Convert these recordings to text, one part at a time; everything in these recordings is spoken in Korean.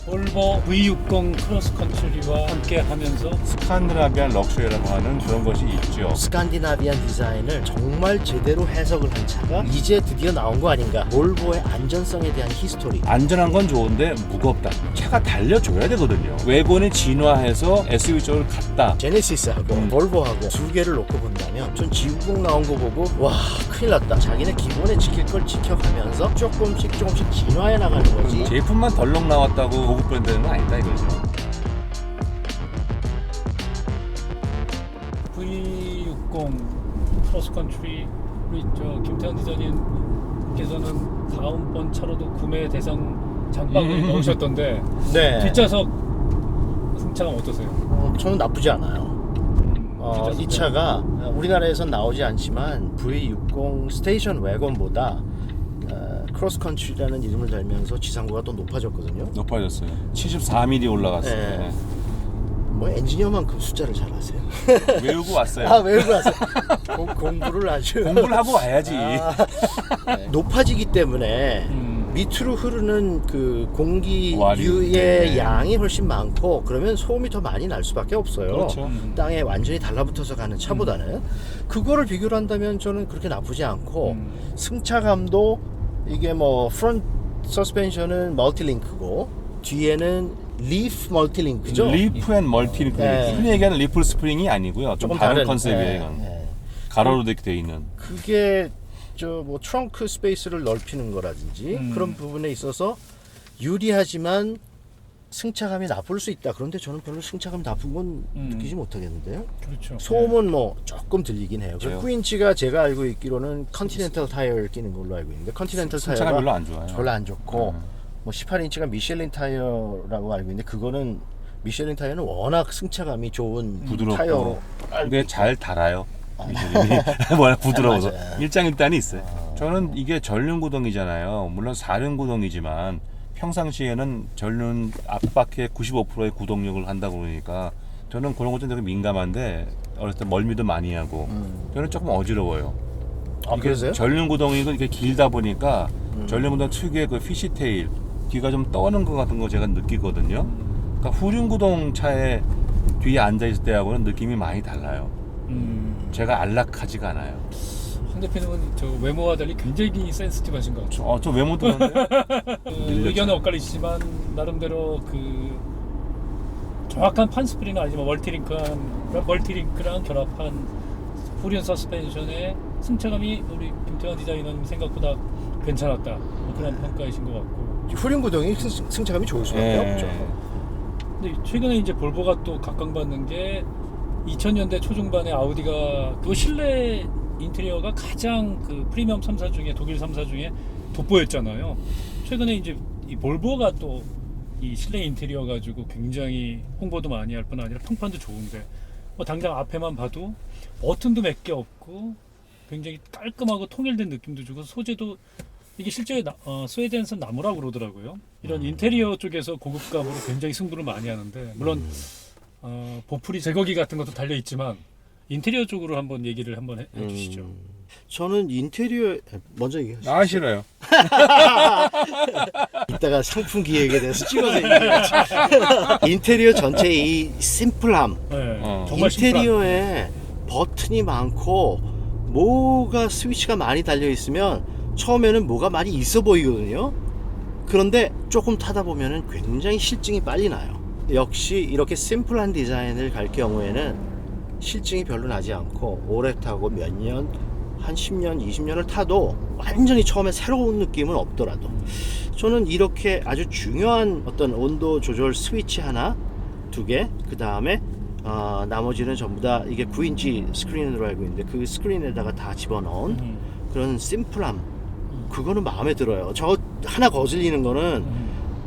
볼보 V60 크로스컨트리와 함께 하면서 스칸디나비안 럭셔리라고 하는 그런 것이 있죠. 스칸디나비안 디자인을 정말 제대로 해석을 한 차가 이제 드디어 나온 거 아닌가. 볼보의 안전성에 대한 히스토리. 안전한 건 좋은데 무겁다. 차가 달려줘야 되거든요. 외관이 진화해서 SUV 쪽으로 갔다. 제네시스하고 볼보하고 두 개를 놓고 본다면 전 G60 나온 거 보고 와 큰일 났다. 자기네 기본에 지킬 걸 지켜가면서 조금씩 진화해 나가는 거지. 제품만 덜렁 나왔다고 고급 브랜드는 아니다 이거죠. V60 크로스컨트리 우리 저 김태현 디자인님께서는 다음번 차로도 구매 대상 장박을 넣으셨던데 네. 뒷좌석 승차감 어떠세요? 저는 나쁘지 않아요. 뒷좌석 이 차가 우리나라에선 나오지 않지만 V60 스테이션 웨건보다 크로스컨트리라는 이름을 달면서 지상고가 또 높아졌거든요. 높아졌어요. 74mm 올라갔어요. 네. 뭐 엔지니어만큼 숫자를 잘 아세요? 외우고 왔어요. 아, 외우고 왔어요. 공부를 아주 공부를 하고 와야지. 네. 높아지기 때문에 밑으로 흐르는 그 공기유의 네. 양이 훨씬 많고 그러면 소음이 더 많이 날 수밖에 없어요. 그렇죠. 땅에 완전히 달라붙어서 가는 차보다는 그거를 비교를 한다면 저는 그렇게 나쁘지 않고 승차감도 이게 뭐 프론트 서스펜션은 멀티링크고 뒤에는 리프 멀티링크죠. 리프 앤 멀티링크. 네. 흔히 얘기하는 리플 스프링이 아니고요. 좀 다른 컨셉이에요. 이건. 네. 가로로 되어 있는. 그게 저 뭐 트렁크 스페이스를 넓히는 거라든지 그런 부분에 있어서 유리하지만 승차감이 나쁠 수 있다. 그런데 저는 별로 승차감 나쁜 건 느끼지 못하겠는데요. 그렇죠. 소음은 뭐 조금 들리긴 해요. 그래요? 9인치가 제가 알고 있기로는 컨티넨탈 타이어를 끼는 걸로 알고 있는데 컨티넨탈 승차감 타이어가 별로 안 좋아요. 별로 안 좋고 뭐 18인치가 미쉐린 타이어라고 알고 있는데 그거는 미쉐린 타이어는 워낙 승차감이 좋은 부드럽고. 타이어로 근데 잘 달아요. 미쉐린이 워낙 부드러워서 맞아요. 일장일단이 있어요. 저는 이게 전륜구동이잖아요. 물론 4륜구동이지만 평상시에는 전륜 앞바퀴에 95%의 구동력을 한다고 그러니까 저는 그런 것좀 되게 민감한데 어렸을 때 멀미도 많이 하고 저는 조금 어지러워요. 아, 이게 그러세요? 전륜구동이고 이게 길다 보니까 전륜구동 특유의 그 피시테일 뒤가 좀 떠는 것 같은 거 제가 느끼거든요. 그러니까 후륜구동 차에 뒤에 앉아있을 때하고는 느낌이 많이 달라요. 제가 안락하지가 않아요. 한 대표님은 저 외모와 달리 굉장히 센시티브하신 것 같아요. 저 외모도 그런데 의견은 엇갈리시지만 나름대로 그 정확한 판스프링은 아니지만 멀티링크랑 결합한 후륜 서스펜션의 승차감이 우리 김태환 디자이너님 생각보다 괜찮았다. 뭐 그런 평가이신 것 같고. 후륜 구동이 승차감이 좋을 수밖에 없죠. 근데 최근에 이제 볼보가 또 각광받는 게 2000년대 초중반에 아우디가 그 실내 인테리어가 가장 그 프리미엄 3사 중에 독일 3사 중에 돋보였잖아요. 최근에 이제 이 볼보가 또 이 실내 인테리어 가지고 굉장히 홍보도 많이 할 뿐 아니라 평판도 좋은데 뭐 당장 앞에만 봐도 버튼도 몇 개 없고 굉장히 깔끔하고 통일된 느낌도 주고 소재도 이게 실제 스웨덴에서 나무라고 그러더라고요. 이런 인테리어 쪽에서 고급감으로 굉장히 승부를 많이 하는데 물론 보풀이 제거기 같은 것도 달려 있지만 인테리어 쪽으로 한번 얘기를 한번 해주시죠. 저는 인테리어 먼저 얘기하시죠. 아 싫어요. 이따가 상품 기획에 대해서 찍어서 얘기하죠. 인테리어 전체의 이 심플함, 네, 어. 정말 인테리어에 버튼이 많고 뭐가 스위치가 많이 달려 있으면 처음에는 뭐가 많이 있어 보이거든요. 그런데 조금 타다 보면은 굉장히 실증이 빨리 나요. 역시 이렇게 심플한 디자인을 갈 경우에는 실증이 별로 나지 않고 오래 타고 몇 년, 한 10년, 20년을 타도 완전히 처음에 새로운 느낌은 없더라도 저는 이렇게 아주 중요한 어떤 온도 조절 스위치 하나, 두 개, 그 다음에 나머지는 전부 다 이게 9인치 스크린으로 알고 있는데 그 스크린에다가 다 집어넣은 그런 심플함, 그거는 마음에 들어요. 저 하나 거슬리는 거는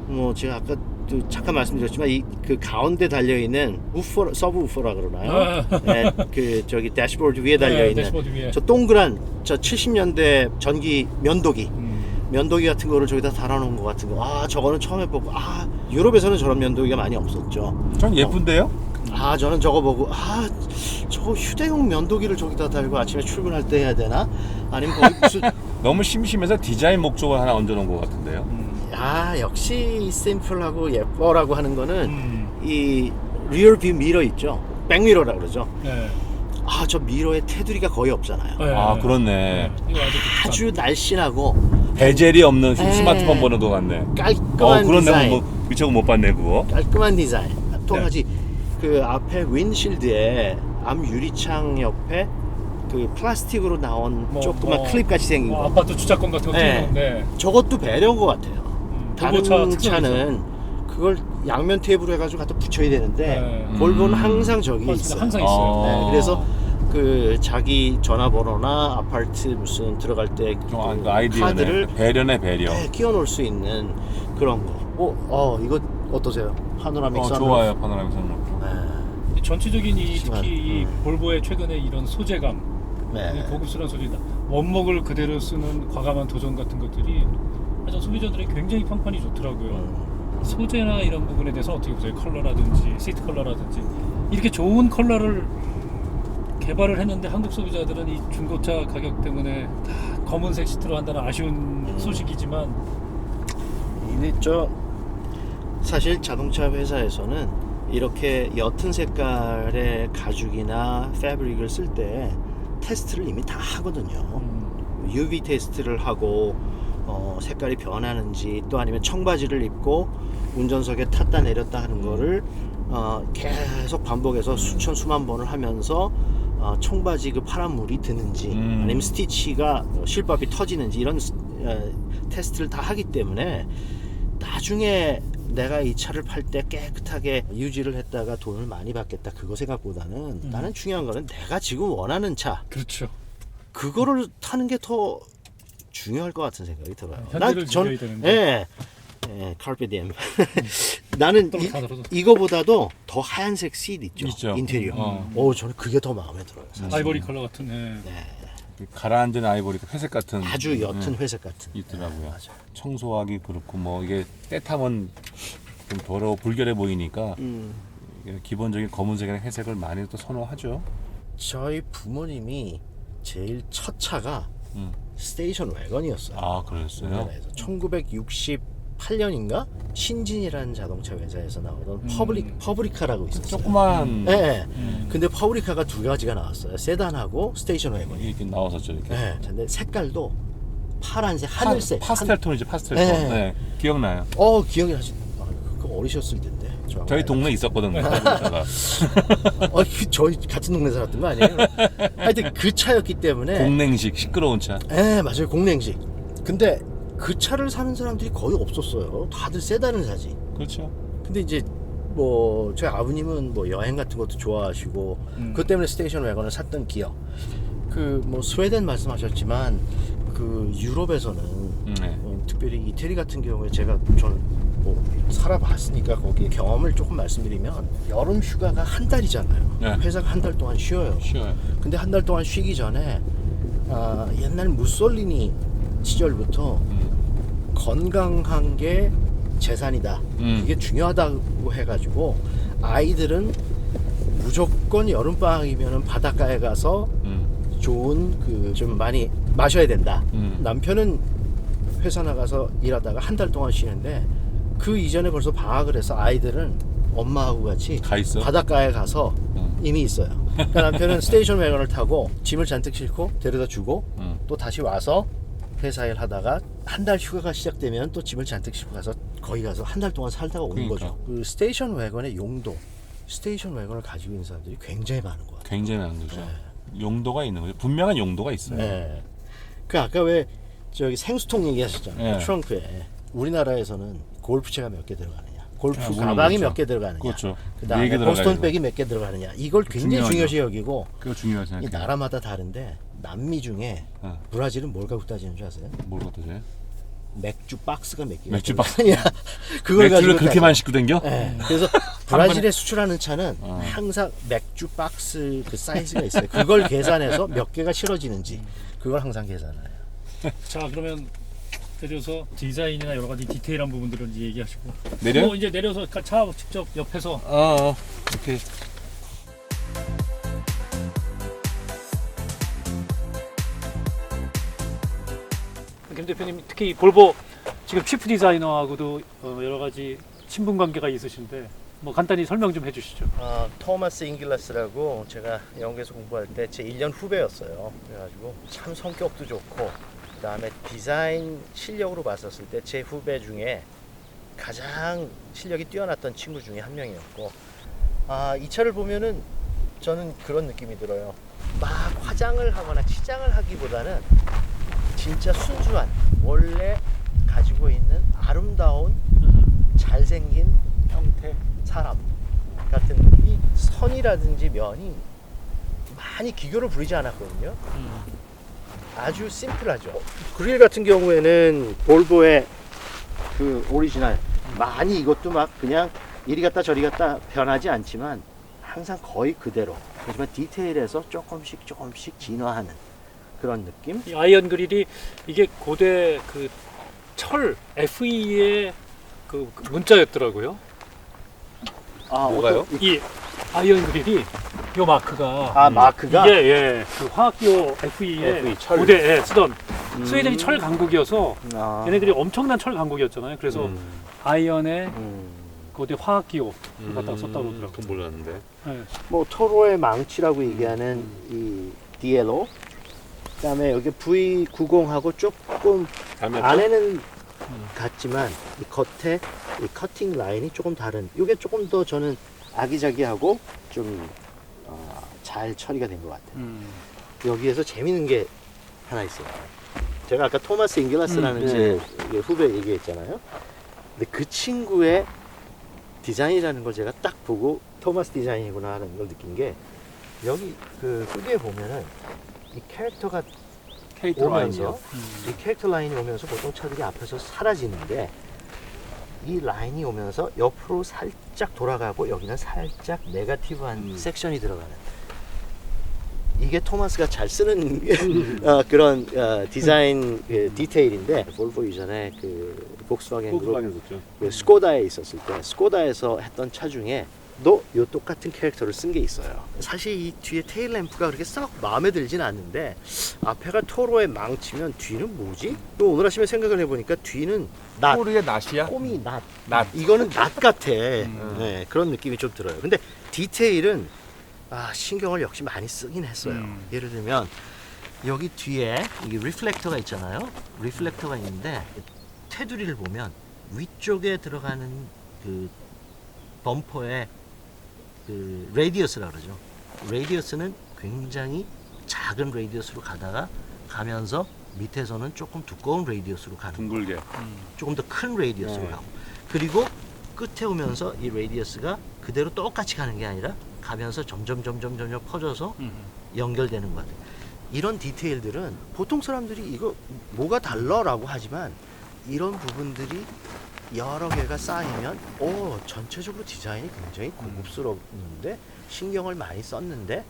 뭐 제가 아까 또 잠깐 말씀드렸지만 이 그 가운데 달려 있는 우퍼, 서브 우퍼라 그러나요? 네, 그 저기 대시보드 위에 달려 있는 대시보드 위에. 저 동그란 저 70년대 전기 면도기. 면도기 같은 거를 저기다 달아놓은 것 같은 거. 아, 저거는 처음에 보고 유럽에서는 저런 면도기가 많이 없었죠. 전 예쁜데요? 저는 저거 보고 저거 휴대용 면도기를 저기다 달고 아침에 출근할 때 해야 되나? 아니면 거기 무슨 너무 심심해서 디자인 목적을 하나 얹어놓은 것 같은데요. 역시 심플하고 예뻐라고 하는 거는 이 리어뷰 미러 있죠. 백미러라 그러죠. 네. 저 미러에 테두리가 거의 없잖아요. 네. 아, 그렇네. 이거 아주 날씬하고 베젤이 없는 네. 스마트폰 번호 도 같네. 깔끔한 그런 디자인. 데는 미처 못 봤네 그거. 깔끔한 디자인. 또 네. 하지 그 앞에 윈실드에 앞 유리창 옆에 그 플라스틱으로 나온 조그만 클립 같이 생긴 거. 아파트 주차권 같은 거 네. 띄우는데 저것도 배려인 것 같아요. 다른 볼보차 차는 그걸 양면 테이프로 해가지고 갖다 붙여야 되는데 네. 볼보는 항상 저기 있어요. 항상 있어요. 네, 그래서 그 자기 전화번호나 아파트 무슨 들어갈 때 그 아이디어네. 카드를 배려네 배려. 끼워 놓을 수 있는 그런 거. 이거 어떠세요? 파노라믹 선루프. 좋아요 파노라믹 선루프. 네. 전체적인 이 심한, 특히 이 볼보의 최근에 이런 소재감, 네. 고급스러운 소재다. 원목을 그대로 쓰는 과감한 도전 같은 것들이 아주 소비자들이 굉장히 평판이 좋더라고요. 소재나 이런 부분에 대해서 어떻게 보세요? 컬러라든지 시트 컬러라든지 이렇게 좋은 컬러를 개발을 했는데 한국 소비자들은 이 중고차 가격 때문에 다 검은색 시트로 한다는 아쉬운 소식이지만 이게 사실 자동차 회사에서는 이렇게 옅은 색깔의 가죽이나 패브릭을 쓸 때 테스트를 이미 다 하거든요. UV 테스트를 하고 색깔이 변하는지 또 아니면 청바지를 입고 운전석에 탔다 내렸다 하는 거를 계속 반복해서 수만 번을 하면서 청바지 그 파란 물이 드는지 아니면 스티치가 실밥이 터지는지 이런 테스트를 다 하기 때문에 나중에 내가 이 차를 팔 때 깨끗하게 유지를 했다가 돈을 많이 받겠다 그거 생각보다는 나는 중요한 거는 내가 지금 원하는 차 그렇죠. 그거를 타는 게 더 중요할 것 같은 생각이 들어요. 현대를 즐겨야 되는데. 카르페디엠. 나는 이거보다도 더 하얀색 씰 있죠. 인테리어. 저는 그게 더 마음에 들어요. 사실. 아이보리 컬러 같은. 가라앉은 아이보리 회색 같은 아주 옅은 회색 같은. 있더라고요. 맞아. 청소하기 그렇고 뭐 이게 때 타면 좀 더러워 불결해 보이니까 이게 기본적인 검은색이나 회색을 많이 또 선호하죠. 저희 부모님이 제일 첫 차가 스테이션 웨건이었어요. 아 그랬어요? 1968년인가 신진이라는 자동차 회사에서 나오던 퍼브리카라고 있었어요. 조그만 네. 근데 퍼브리카가 두 가지가 나왔어요. 세단하고 스테이션 웨건이. 이렇게 나왔었죠 이렇게. 네. 근데 색깔도 파란색, 하늘색. 파스텔 톤이죠 파스텔 톤. 네. 네. 기억나요? 기억이 나지. 그거 어리셨을 텐데. 저희 동네 있었거든요. 퍼브리카가. 저희 같은 동네 살았던 거 아니에요? 하여튼 그 차였기 때문에. 공냉식 시끄러운 차. 네, 맞아요. 공냉식. 근데 그 차를 사는 사람들이 거의 없었어요. 다들 세단을 사지. 그렇죠. 근데 이제 저희 아버님은 여행 같은 것도 좋아하시고 그것 때문에 스테이션 웨건을 샀던 기억. 스웨덴 말씀하셨지만 그 유럽에서는 특별히 이태리 같은 경우에 저는 살아봤으니까 거기에 경험을 조금 말씀드리면 여름 휴가가 한 달이잖아요. 네. 회사가 한 달 동안 쉬어요. 근데 한 달 동안 쉬기 전에 옛날 무솔리니 시절부터 건강한 게 재산이다. 이게 중요하다고 해가지고 아이들은 무조건 여름방학이면 바닷가에 가서 좋은 좀 많이 마셔야 된다. 남편은 회사 나가서 일하다가 한 달 동안 쉬는데 그 이전에 벌써 방학을 해서 아이들은 엄마하고 같이 가 있어? 바닷가에 가서 이미 있어요. 그러니까 남편은 스테이션 웨건을 타고 짐을 잔뜩 싣고 데려다 주고 또 다시 와서 회사 일 하다가 한 달 휴가가 시작되면 또 짐을 잔뜩 싣고 가서 거기 가서 한 달 동안 살다가 오는 거죠. 그 스테이션 웨건의 용도, 스테이션 웨건을 가지고 있는 사람들이 굉장히 많은 것 같아요. 굉장히 많은 거죠. 용도가 있는 거죠. 분명한 용도가 있어요. 네. 그 아까 왜 생수통 얘기하셨잖아요. 네. 트렁크에 우리나라에서는 골프채가 몇 개 들어가느냐, 골프 물론 가방이 그렇죠. 몇 개 들어가느냐, 그렇죠. 그다음에 4개 보스톤 들어가야죠. 백이 몇 개 들어가느냐, 이걸 굉장히 중요하죠. 중요시 여기고 그거 중요하지 이 않아요? 나라마다 다른데 남미 중에 브라질은 뭘 갖고 따지는 줄 아세요? 뭘 갖다 줘요? 맥주 박스가 몇 개가 맥주 들어가느냐. 그걸 맥주를 가지고 그렇게 많이 싣고 댕겨? 네. 그래서 브라질에 수출하는 차는 항상 맥주 박스 그 사이즈가 있어요. 그걸 계산해서 몇 개가 실어지는지 그걸 항상 계산해요. 자, 그러면 내려서 디자인이나 여러 가지 디테일한 부분들을 이제 얘기하시고 내려? 이제 내려서 차 직접 옆에서 이렇게 김 대표님 특히 볼보 지금 치프 디자이너하고도 여러 가지 친분 관계가 있으신데 뭐 간단히 설명 좀 해주시죠. 토마스 잉글라스라고 제가 영국에서 공부할 때 제 1년 후배였어요. 그래가지고 참 성격도 좋고 그다음에 디자인 실력으로 봤었을 때 제 후배 중에 가장 실력이 뛰어났던 친구 중에 한 명이었고 이 차를 보면은 저는 그런 느낌이 들어요. 막 화장을 하거나 치장을 하기보다는 진짜 순수한 원래 가지고 있는 아름다운 잘생긴 형태 사람 같은 이 선이라든지 면이 많이 기교를 부리지 않았거든요. 아주 심플하죠. 그릴 같은 경우에는 볼보의 그 오리지널 많이 이것도 막 그냥 이리 갔다 저리 갔다 변하지 않지만 항상 거의 그대로, 하지만 디테일에서 조금씩 진화하는 그런 느낌. 이 아이언 그릴이 이게 고대 그 철 FE의 그 문자였더라고요. 뭐가요? 이 아이언 그릴이 요 마크가 마크가 이게 그 화학기호 FE의 FE, 철. 고대에 쓰던 스웨덴이 철 강국이어서 아. 얘네들이 엄청난 철 강국이었잖아요. 그래서 아이언의 고대 화학기호 갖다가 썼다고 그러더라고요. 그건 몰랐는데. 네. 뭐 토로의 망치라고 얘기하는 이 디엘로, 그다음에 여기 V90하고 조금 안에는 같지만 이 겉에 이 커팅 라인이 조금 다른. 이게 조금 더 저는 아기자기하고 좀 잘 처리가 된 것 같아요. 여기에서 재밌는 게 하나 있어요. 제가 아까 토마스 잉글라스라는 제 후배 얘기했잖아요. 근데 그 친구의 디자인이라는 걸 제가 딱 보고 토마스 디자인이구나 하는 걸 느낀 게, 여기 그 후기에 보면은 이 캐릭터가 캐릭터 오면서 라인이요. 이 캐릭터 라인이 오면서 보통 차들이 앞에서 사라지는데 이 라인이 오면서 옆으로 살짝 돌아가고 여기는 살짝 네거티브한 섹션이 들어가는, 이게 토마스가 잘 쓰는 그런 디자인 디테일인데, 볼보 이전에 그 복스와겐 그룹 썼죠. 그 스코다에 있었을 때 스코다에서 했던 차 중에 도 요 똑같은 캐릭터를 쓴 게 있어요. 사실 이 뒤에 테일 램프가 그렇게 썩 마음에 들진 않는데, 앞에가 토로에 망치면 뒤는 뭐지? 또 오늘 아침에 생각을 해보니까 뒤는 낫, 토르의 낫이야? 꼼이 낫. 낫. 이거는 낫 같아. 네, 그런 느낌이 좀 들어요. 근데 디테일은 신경을 역시 많이 쓰긴 했어요. 예를 들면 여기 뒤에 이게 리플렉터가 있잖아요. 리플렉터가 있는데 테두리를 보면 위쪽에 들어가는 그 범퍼에 그 레디어스라 그러죠. 레디어스는 굉장히 작은 레디어스로 가면서 밑에서는 조금 두꺼운 레디어스로 가는 둥글게. 조금 더 큰 레디어스로 가고, 그리고 끝에 오면서 이 레디어스가 그대로 똑같이 가는 게 아니라 가면서 점점 퍼져서 연결되는 것 같아요. 이런 디테일들은 보통 사람들이 이거 뭐가 달라라고 하지만 이런 부분들이 여러 개가 쌓이면 전체적으로 디자인이 굉장히 고급스러운데 신경을 많이 썼는데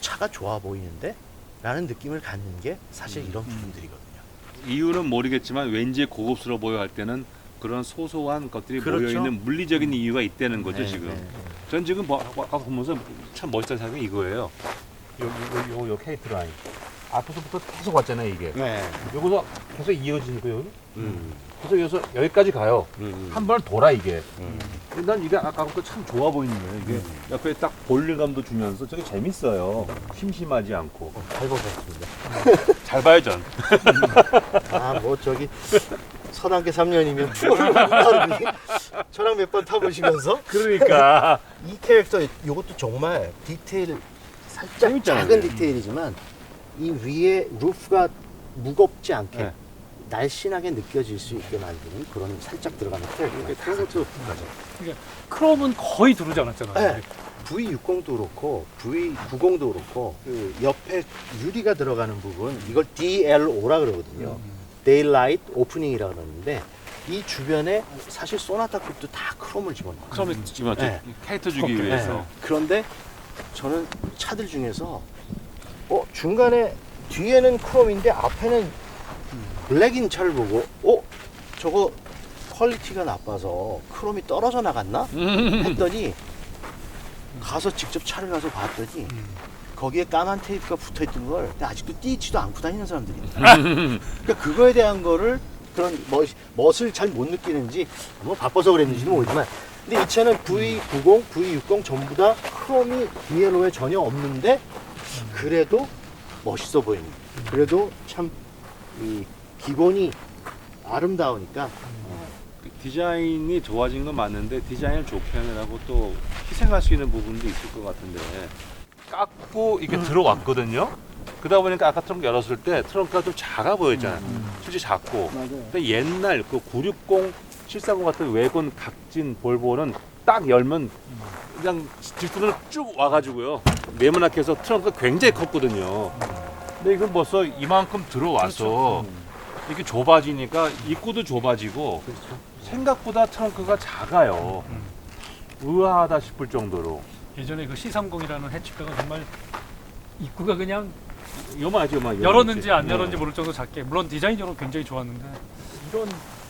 차가 좋아 보이는데 라는 느낌을 갖는 게 사실 이런 부분들이거든요. 이유는 모르겠지만 왠지 고급스러워 보여 할 때는 그런 소소한 것들이 그렇죠. 모여있는 물리적인 이유가 있다는 거죠. 네, 지금. 네, 네. 전 지금 아까 보면서 참 멋있다는 생각이 이거예요. 요 캐릭터 라인. 앞에서부터 계속 왔잖아요, 이게. 네. 여기서 계속 이어지는 거예요. 그래서 여기서 여기까지 가요. 한 번을 돌아, 이게. 난 이게 아까부터 참 좋아 보이는 거예요. 이게 옆에 딱 볼륨감도 주면서 저게 재밌어요. 심심하지 않고. 잘 보셨습니다. 잘 봐요, 전. 뭐 저기 서당계 3년이면 투어를 한다더니 저랑 몇 번 타보시면서 그러니까. 이 캐릭터 이것도 정말 디테일 살짝 재밌잖아요. 작은 디테일이지만 이 위에 루프가 무겁지 않게 네. 날씬하게 느껴질 수 있게 만드는 그런 살짝 들어가는 캐릭터. 그런 것도 그러니까 크롬은 거의 두르지 않았잖아요. 네. V60도 그렇고 V90도 그렇고 그 옆에 유리가 들어가는 부분, 이걸 DLO라 그러거든요. Daylight Opening이라 그러는데 이 주변에 사실 소나타 쿱도 다 크롬을 집어넣어요. 그러면 지금 네. 캐릭터 주기 위해서. 네. 그런데 저는 차들 중에서 중간에 뒤에는 크롬인데 앞에는 블랙인 차를 보고 저거 퀄리티가 나빠서 크롬이 떨어져 나갔나? 했더니 가서 직접 차를 가서 봤더니 거기에 까만 테이프가 붙어있던 걸 아직도 띄지도 않고 다니는 사람들이 있다. 그러니까 그거에 대한 거를 그런 멋을 잘 못 느끼는지 뭐 바빠서 그랬는지는 모르지만 근데 이 차는 V90, V60 전부 다 크롬이 디엘로에 전혀 없는데 그래도 멋있어 보입니다. 그래도 참 이 기본이 아름다우니까 디자인이 좋아진 건 맞는데 디자인을 좋게 하느라고 또 희생할 수 있는 부분도 있을 것 같은데 깎고 이렇게 들어왔거든요. 그러다 보니까 아까 트렁크 열었을 때 트렁크가 좀 작아 보였잖아요. 솔직히 작고. 맞아요. 근데 옛날 그 960, 730 같은 외건 각진 볼보는 딱 열면 그냥 뒷부분으로 쭉 와가지고요. 네모나게 해서 트렁크가 굉장히 컸거든요. 근데 이건 벌써 이만큼 들어와서 이렇게 좁아지니까 입구도 좁아지고 생각보다 트렁크가 작아요. 의아하다 싶을 정도로. 예전에 그 C30이라는 해치백은 정말 입구가 그냥 요만하죠, 요만. 열었는지 안 열었는지 모를 정도 작게. 물론 디자인적으로 굉장히 좋았는데 이런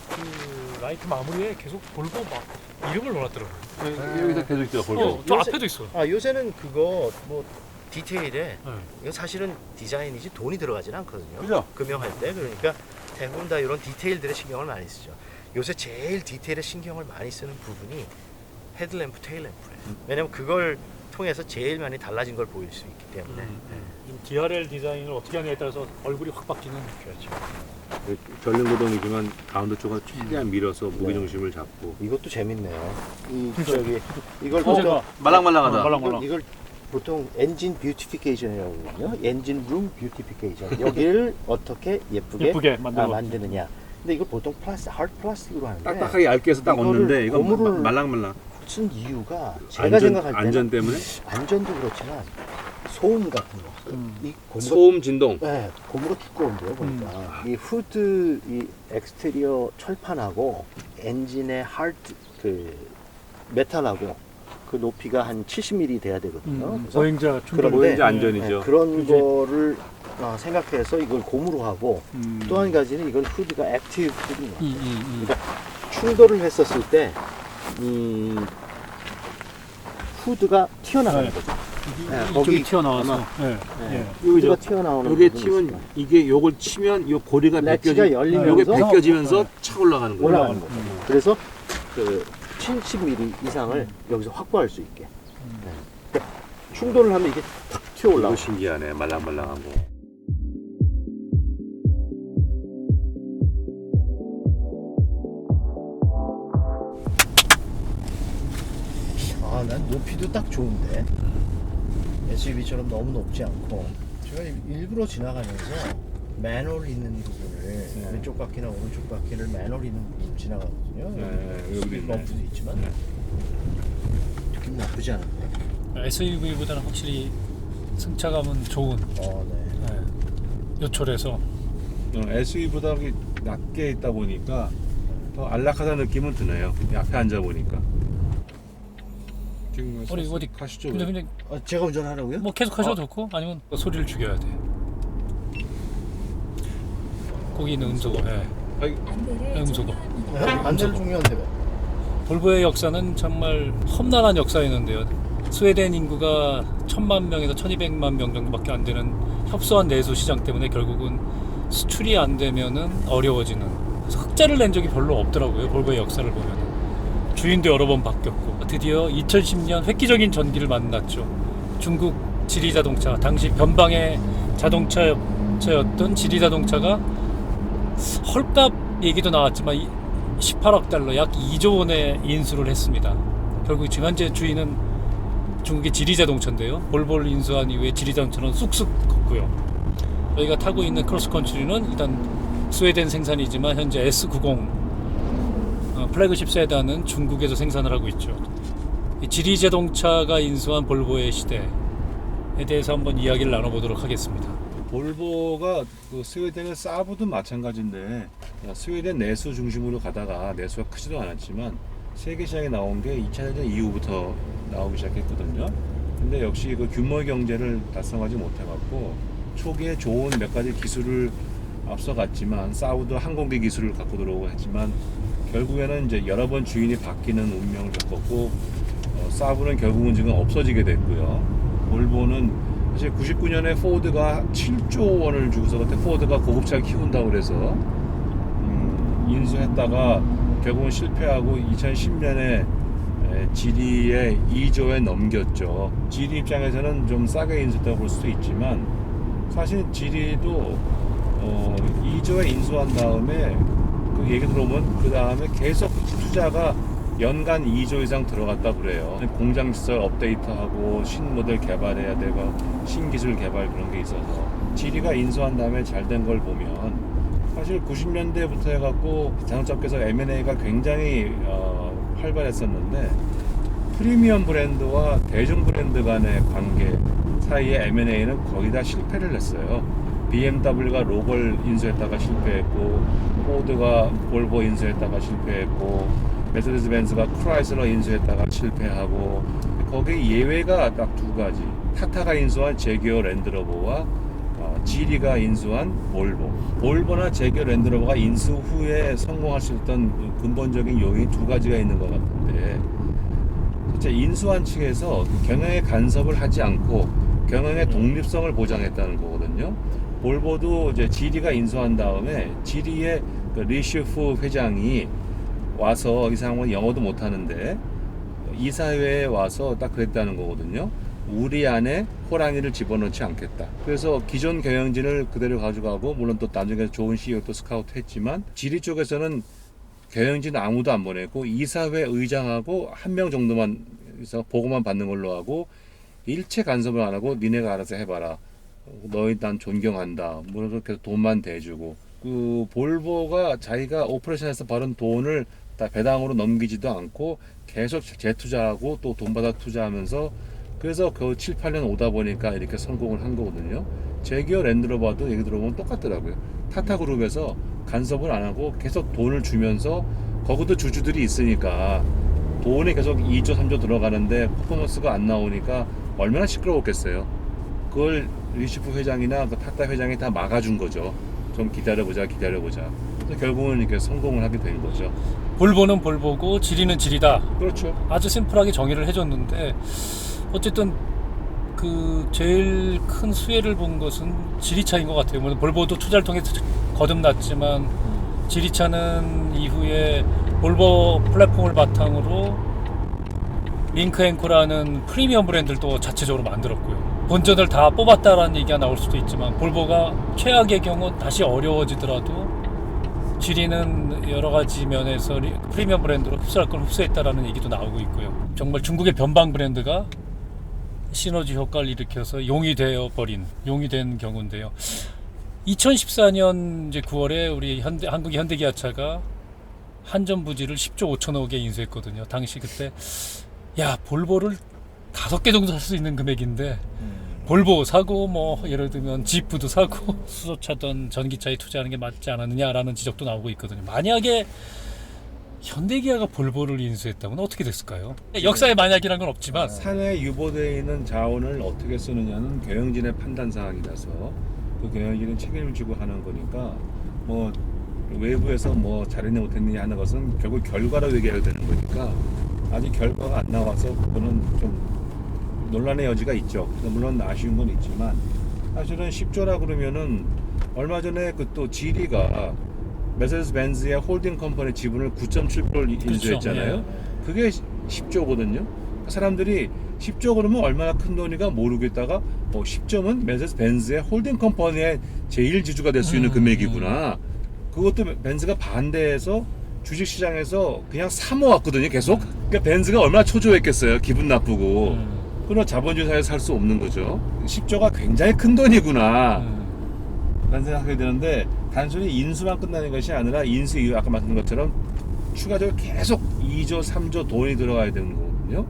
그 라이트 마무리에 계속 볼보 막 이름을 넣어놨더라고요. 여기서 계속 있어요, 볼보. 저 요새- 앞에도 있어. 요새는 그거 뭐 디테일에 네. 이건 사실은 디자인이지 돈이 들어가지는 않거든요. 그죠? 금형할 때 그러니까 대부분 다 이런 디테일들에 신경을 많이 쓰죠. 요새 제일 디테일에 신경을 많이 쓰는 부분이 헤드램프, 테일램프예요. 왜냐면 그걸 통해서 제일 많이 달라진 걸 보일 수 있기 때문에. 좀 DRL 디자인을 어떻게 하냐에 따라서 얼굴이 확 바뀌는 느껴야죠. 전륜구동이지만 가운데 쪽을 최대한 밀어서 무게중심을 잡고. 이것도 재밌네요. 이걸 소재가 말랑말랑하다. 말랑말랑. 이걸 보통 엔진 뷰티피케이션이라고 하거든요. 엔진 룸 뷰티피케이션. 여기를 어떻게 예쁘게 만들어. 만드느냐. 근데 이걸 보통 하드 플라스틱으로 하는데 딱딱하게 얇게 해서 딱 이거를 얹는데 이건 고무를- 말랑말랑. 쓴 이유가 제가 생각할 때는 안전 때문에? 안전도 그렇지만 소음 같은 거. 이 고무가 소음 진동. 네, 고무가 두꺼운데요, 보니까. 이 후드, 이 엑스테리어 철판하고 엔진의 하드, 메탈하고 그 높이가 한 70mm 돼야 되거든요. 그래서 보행자 충돌. 그런데 보행자 안전이죠. 네, 그런 이제- 거를 생각해서 이걸 고무로 하고 또 한 가지는 이건 후드가 액티브 후드입니다. 그러니까 충돌을 했었을 때 후드가 튀어나가는 네. 거죠. 거기 거기 튀어나와서. 아마- 네. 네, 예. 후드가 튀어나오는 여기에 부분이 치면 있습니다. 이게 요걸 치면 요 고리가 렛치가 열리면서 요게 벗겨지면서 네. 착 올라가는 거예요. 올라가는 거죠. 그래서 그 70mm 이상을 여기서 확보할 수 있게. 네. 그러니까 충돌을 하면 이게 탁 튀어 이거 올라가. 신기하네. 말랑말랑한 거. 난 높이도 딱 좋은데 SUV처럼 너무 높지 않고 제가 일부러 지나가면서 맨홀 있는 부분을 왼쪽 바퀴나 오른쪽 바퀴를 맨홀 있는 부분 지나가거든요. 네, 여기도 있네. 럼프도 있지만 느낌 나쁘지 않은데. SUV보다는 확실히 승차감은 좋은. 네. 네. 요철에서 SUV보다 낮게 있다 보니까 더 안락하다는 느낌은 드네요. 앞에 앉아 보니까. 지금 어디 가시죠. 근데 제가 운전하라고요? 뭐 계속 하셔도 좋고 아니면 소리를 죽여야 돼. 거기 있는 음소거. 예. 음소거. 안전 중요한데. 볼보의 역사는 정말 험난한 역사였는데요. 스웨덴 인구가 1000만 명에서 1200만 명 정도밖에 안 되는 협소한 내수 시장 때문에 결국은 수출이 안 되면은 어려워지는. 그래서 흑자를 낸 적이 별로 없더라고요. 볼보의 역사를 보면은. 주인도 여러 번 바뀌었고 드디어 2010년 획기적인 전기를 만났죠. 중국 지리자동차, 당시 변방의 자동차였던 지리자동차가 헐값 얘기도 나왔지만 18억 달러, 약 2조 원에 인수를 했습니다. 결국 지금 현재 주인은 중국의 지리자동차인데요. 볼보를 인수한 이후에 지리자동차는 쑥쑥 컸고요. 저희가 타고 있는 크로스컨트리는 일단 스웨덴 생산이지만 현재 S90 플래그십 세단은 중국에서 생산을 하고 있죠. 지리자동차가 인수한 볼보의 시대에 대해서 한번 이야기를 나눠보도록 하겠습니다. 볼보가 그 스웨덴의 사브도 마찬가지인데 스웨덴 내수 중심으로 가다가 내수가 크지도 않았지만 세계 시장에 나온 게 2차 대전 이후부터 나오기 시작했거든요. 근데 역시 그 규모의 경제를 달성하지 못해갖고 초기에 좋은 몇 가지 기술을 앞서갔지만 사우도 항공기 기술을 갖고 들어오고 했지만 결국에는 이제 여러 번 주인이 바뀌는 운명을 겪었고 사브는 결국은 지금 없어지게 됐고요. 볼보는 사실 99년에 포드가 7조 원을 주고서 그때 포드가 고급차를 키운다고 그래서 인수했다가 결국은 실패하고 2010년에 지리에 2조에 넘겼죠. 지리 입장에서는 좀 싸게 인수했다고 볼 수도 있지만 사실 지리도 2조에 인수한 다음에 그 얘기 들어보면 그 다음에 계속 투자가 연간 2조 이상 들어갔다 그래요. 공장 시설 업데이트하고 신모델 개발해야 되고 신기술 개발 그런 게 있어서 지리가 인수한 다음에 잘 된 걸 보면 사실 90년대부터 해갖고 자동차업계에서 M&A가 굉장히 활발했었는데 프리미엄 브랜드와 대중 브랜드 간의 관계 사이에 M&A는 거의 다 실패를 했어요. BMW가 로벌 인수했다가 실패했고, 포드가 볼보 인수했다가 실패했고, 메세데스 벤츠가 크라이슬러 인수했다가 실패하고, 거기 예외가 딱 두 가지. 타타가 인수한 제기어 랜드로버와 지리가 인수한 볼보. 볼보나 제기어 랜드로버가 인수 후에 성공할 수 있었던 그 근본적인 요인이 두 가지가 있는 것 같은데, 실제 인수한 측에서 경영에 간섭을 하지 않고 경영의 독립성을 보장했다는 거거든요. 볼보도 이제 지리가 인수한 다음에 지리의 그 리슈프 회장이 와서 이 사람은 영어도 못하는데 이사회에 와서 딱 그랬다는 거거든요. 우리 안에 호랑이를 집어넣지 않겠다. 그래서 기존 경영진을 그대로 가져가고 물론 또 나중에 좋은 CEO도 스카우트 했지만 지리 쪽에서는 경영진 아무도 안 보내고 이사회 의장하고 한 명 정도만 해서 보고만 받는 걸로 하고 일체 간섭을 안 하고 니네가 알아서 해봐라. 너희 난 존경한다. 물론 그렇게 돈만 대주고 그 볼보가 자기가 오퍼레이션에서 벌은 돈을 다 배당으로 넘기지도 않고 계속 재투자하고 또 돈 받아 투자하면서 그래서 그 7, 8년 오다 보니까 이렇게 성공을 한 거거든요. 제기어 랜드로버도 얘기 들어보면 똑같더라고요. 타타그룹에서 간섭을 안 하고 계속 돈을 주면서 거기도 주주들이 있으니까 돈이 계속 2조, 3조 들어가는데 퍼포먼스가 안 나오니까 얼마나 시끄러웠겠어요. 그걸 리슈프 회장이나 그 타타 회장이 다 막아준 거죠. 좀 기다려보자. 그래서 결국은 이렇게 성공을 하게 된 거죠. 볼보는 볼보고 지리는 지리다. 그렇죠. 아주 심플하게 정의를 해줬는데 어쨌든 그 제일 큰 수혜를 본 것은 지리차인 것 같아요. 물론 볼보도 투자를 통해 거듭났지만 지리차는 이후에 볼보 플랫폼을 바탕으로 링크앤코라는 프리미엄 브랜드를 또 자체적으로 만들었고요. 본전을 다 뽑았다라는 얘기가 나올 수도 있지만 볼보가 최악의 경우 다시 어려워지더라도 지리는 여러 가지 면에서 프리미엄 브랜드로 흡수할 걸 흡수했다라는 얘기도 나오고 있고요. 정말 중국의 변방 브랜드가 시너지 효과를 일으켜서 용이 된 경우인데요. 2014년 이제 9월에 우리 한국의 현대기아차가 한전 부지를 10조 5천억에 인수했거든요. 당시 그때 야 볼보를 5개 정도 살 수 있는 금액인데 볼보 사고 뭐 예를 들면 지프도 사고 수소차든 전기차에 투자하는 게 맞지 않았느냐라는 지적도 나오고 있거든요. 만약에 현대기아가 볼보를 인수했다면 어떻게 됐을까요? 역사에 만약이란 건 없지만 산에 유보되어 있는 자원을 어떻게 쓰느냐는 경영진의 판단 사항이라서 그 경영진은 책임을 지고 하는 거니까 뭐 외부에서 뭐 잘했냐 못했느냐 하는 것은 결국 결과로 얘기해야 되는 거니까 아직 결과가 안 나와서 그거는 좀 논란의 여지가 있죠. 물론 아쉬운 건 있지만 사실은 10조라 그러면은 얼마 전에 그 또 지리가 메세데스 벤츠의 홀딩 컴퍼니 지분을 9.7%를 인수했잖아요. 그게 10조거든요. 사람들이 10조 그러면 얼마나 큰 돈이가 모르겠다가 10조면 메세데스 벤츠의 홀딩 컴퍼니의 제일 지주가 될 수 있는 금액이구나. 그것도 벤츠가 반대해서 주식시장에서 그냥 사모았거든요. 계속. 그러니까 벤츠가 얼마나 초조했겠어요. 기분 나쁘고. 그러나 자본주의 사회에서 살 수 없는 거죠. 10조가 굉장히 큰 돈이구나 라는 생각하게 되는데 단순히 인수만 끝나는 것이 아니라 인수 이후 아까 말씀드린 것처럼 추가적으로 계속 2조, 3조 돈이 들어가야 되는 거거든요.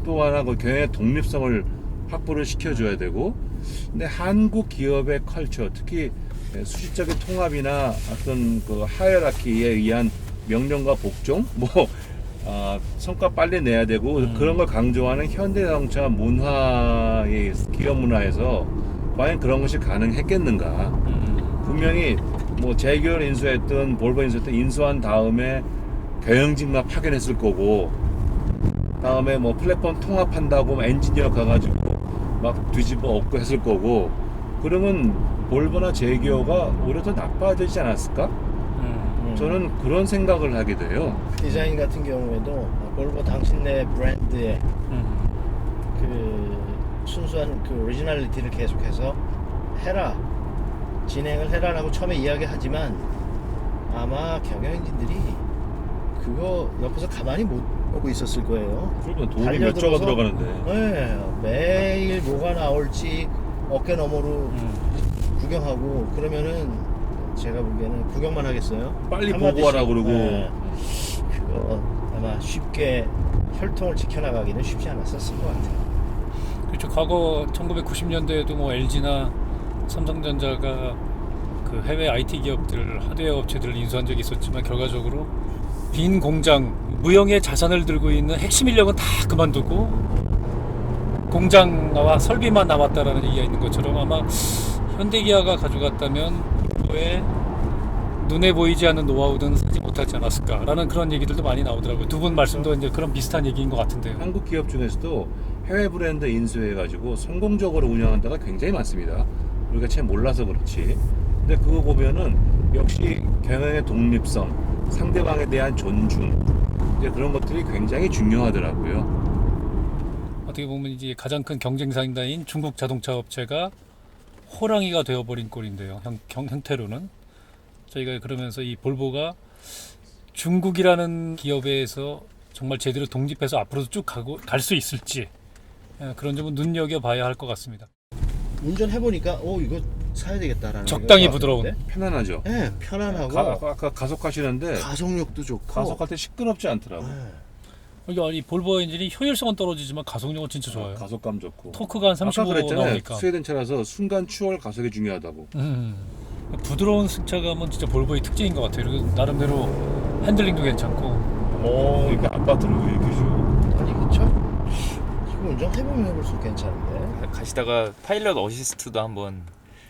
또 하나 그 경영의 독립성을 확보를 시켜줘야 되고 근데 한국 기업의 컬처 특히 수직적인 통합이나 어떤 그 하이어라키에 의한 명령과 복종 성과 빨리 내야 되고 그런 걸 강조하는 현대자동차 문화의 기업 문화에서 과연 그런 것이 가능했겠는가? 분명히 뭐 제기어를 인수했든 볼보 인수했든 인수한 다음에 경영진만 파견했을 거고 다음에 뭐 플랫폼 통합한다고 엔지니어 가가지고 막 뒤집어 엎고 했을 거고 그러면 볼보나 제기어가 오히려 더 나빠지지 않았을까? 저는 그런 생각을 하게 돼요. 디자인 같은 경우에도 볼보 당신네 브랜드의 그 순수한 그 오리지널리티를 계속해서 해라, 진행을 해라라고 처음에 이야기하지만 아마 경영진들이 그거 옆에서 가만히 못 보고 있었을 거예요. 그러면 돈이 몇 조가 들어가는데. 네, 매일 뭐가 나올지 어깨 너머로 구경하고 그러면은 제가 보기에는 구경만 하겠어요. 빨리 한마디씩. 보고 와라 그러고. 네. 그거 아마 쉽게 혈통을 지켜나가기는 쉽지 않았었을 것 같아요. 그렇죠. 과거 1990년대에도 뭐 LG나 삼성전자가 그 해외 IT 기업들, 하드웨어 업체들을 인수한 적이 있었지만 결과적으로 빈 공장, 무형의 자산을 들고 있는 핵심 인력은 다 그만두고 공장과 설비만 남았다라는 얘기가 있는 것처럼 아마 현대기아가 가져갔다면 왜 눈에 보이지 않는 노하우는 사지 못하지 않았을까라는 그런 얘기들도 많이 나오더라고요. 두 분 말씀도 이제 그런 비슷한 얘기인 것 같은데요. 한국 기업 중에서도 해외 브랜드 인수해가지고 성공적으로 운영한 데가 굉장히 많습니다. 우리가 참 몰라서 그렇지. 근데 그거 보면은 역시 경영의 독립성, 상대방에 대한 존중, 이제 그런 것들이 굉장히 중요하더라고요. 어떻게 보면 이제 가장 큰 경쟁 상대인 중국 자동차 업체가 호랑이가 되어버린 꼴인데요. 형태로는 저희가 그러면서 이 볼보가 중국이라는 기업에서 정말 제대로 독립해서 앞으로도 쭉 갈 수 있을지 그런 점은 눈여겨봐야 할 것 같습니다. 운전해보니까 이거 사야 되겠다라는 적당히 생각이 부드러운. 들었는데? 편안하죠. 네, 편안하고 아까 가속하시는데 가속력도 좋고 가속할 때 시끄럽지 않더라고. 네. 이 볼보 엔진이 효율성은 떨어지지만 가속력은 진짜 좋아요. 가속감 좋고. 토크가 한 35 아까 그랬잖아요. 나오니까. 스웨덴 차라서 순간 추월 가속이 중요하다고. 부드러운 승차감은 진짜 볼보의 특징인 것 같아요. 그리고 나름대로 핸들링도 괜찮고. 이렇게 아파트를 이렇게 줘. 아니 그쵸? 지금 운전해보면 해볼수록 괜찮은데. 가시다가 파일럿 어시스트도 한번.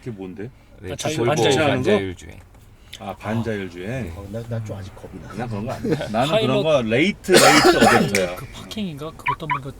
그게 뭔데? 네, 자유- 볼보 반자율 반자율 주행. 아 반자율 주행. 나 좀 아직 겁이 나. 그냥 그런 거 아니야. 나는 파일럿- 그런 거 레이트 어댑터야. 그 파킹인가? 그것도 한번